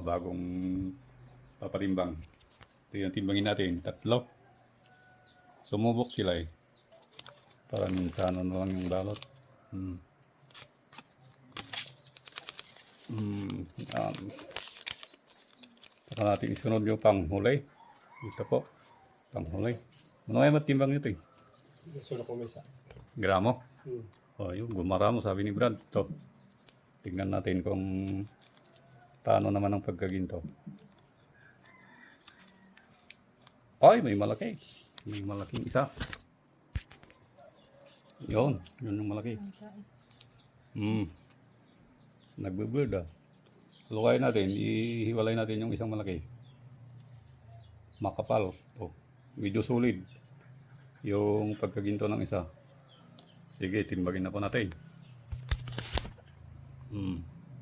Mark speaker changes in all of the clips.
Speaker 1: bagong papatimbang. Ito yung timbangin natin, 3. Sumubok sila eh. Para minsan na lang yung balot. Yan. Saka natin isunod yung panghuli. Ito po, panghuli. Ano kaya matimbang nito eh?
Speaker 2: Gusto ko may isa.
Speaker 1: Gramo? O yun, gumaramo sabi ni Brad. Ito. Tignan natin kung paano naman ang pagkaginto. Ay, may malaki. May malaking isa. Yun yung malaki. Nagbe-blurred ah. Lukayin natin, ihiwalay natin yung isang malaki. Makapal. Oh, medyo solid yung pagkaginto ng isa. Sige, timbagin na po natin.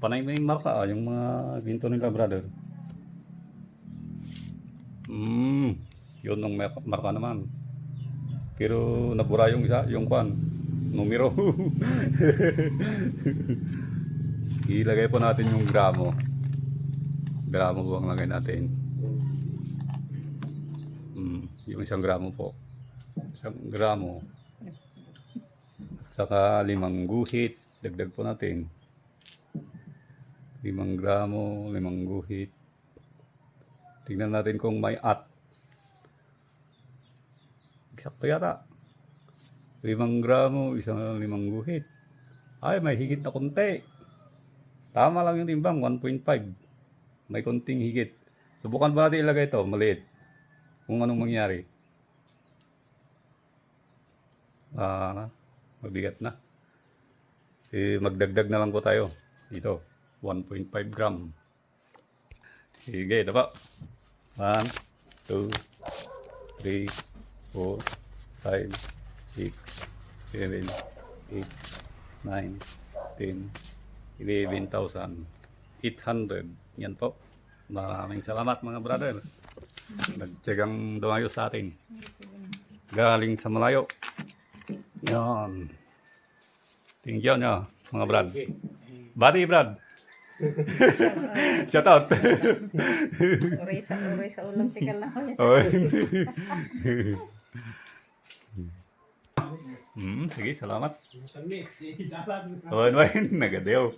Speaker 1: Panay may marka yung mga ginto nila, brother. Yun ang marka naman. Pero nabura yung isa, yung kwan, numero. Ilagay po natin yung gramo. Gramo po ang lagay natin. Yung 1 gramo po. 1 gramo. Saka 5 guhit. Dagdag po natin. 5 gramo, 5 guhit. Tingnan natin kung may at. Eksakto yata. 5 gramo, 5 guhit. Ay, may higit na konti. Tama lang yung timbang, 1.5. May konting higit. Subukan ba natin ilagay ito, maliit. Kung anong mangyari. Mabigat na. Magdagdag na lang po tayo. Dito, 1.5 gram. Sige, ito po. 1, 2, 3, 4, 5, 6, 7, 8, 9, 10, 11,800. Yan po. Maraming salamat mga brother. Nagtsagang dumayo sa atin. Galing sa malayo. Yan. Tingnan nyo mga brad. Body brad. Shout out.
Speaker 3: Uray sa ulam pikal lang ko yan.
Speaker 1: Sige, salamat. Nagadeo.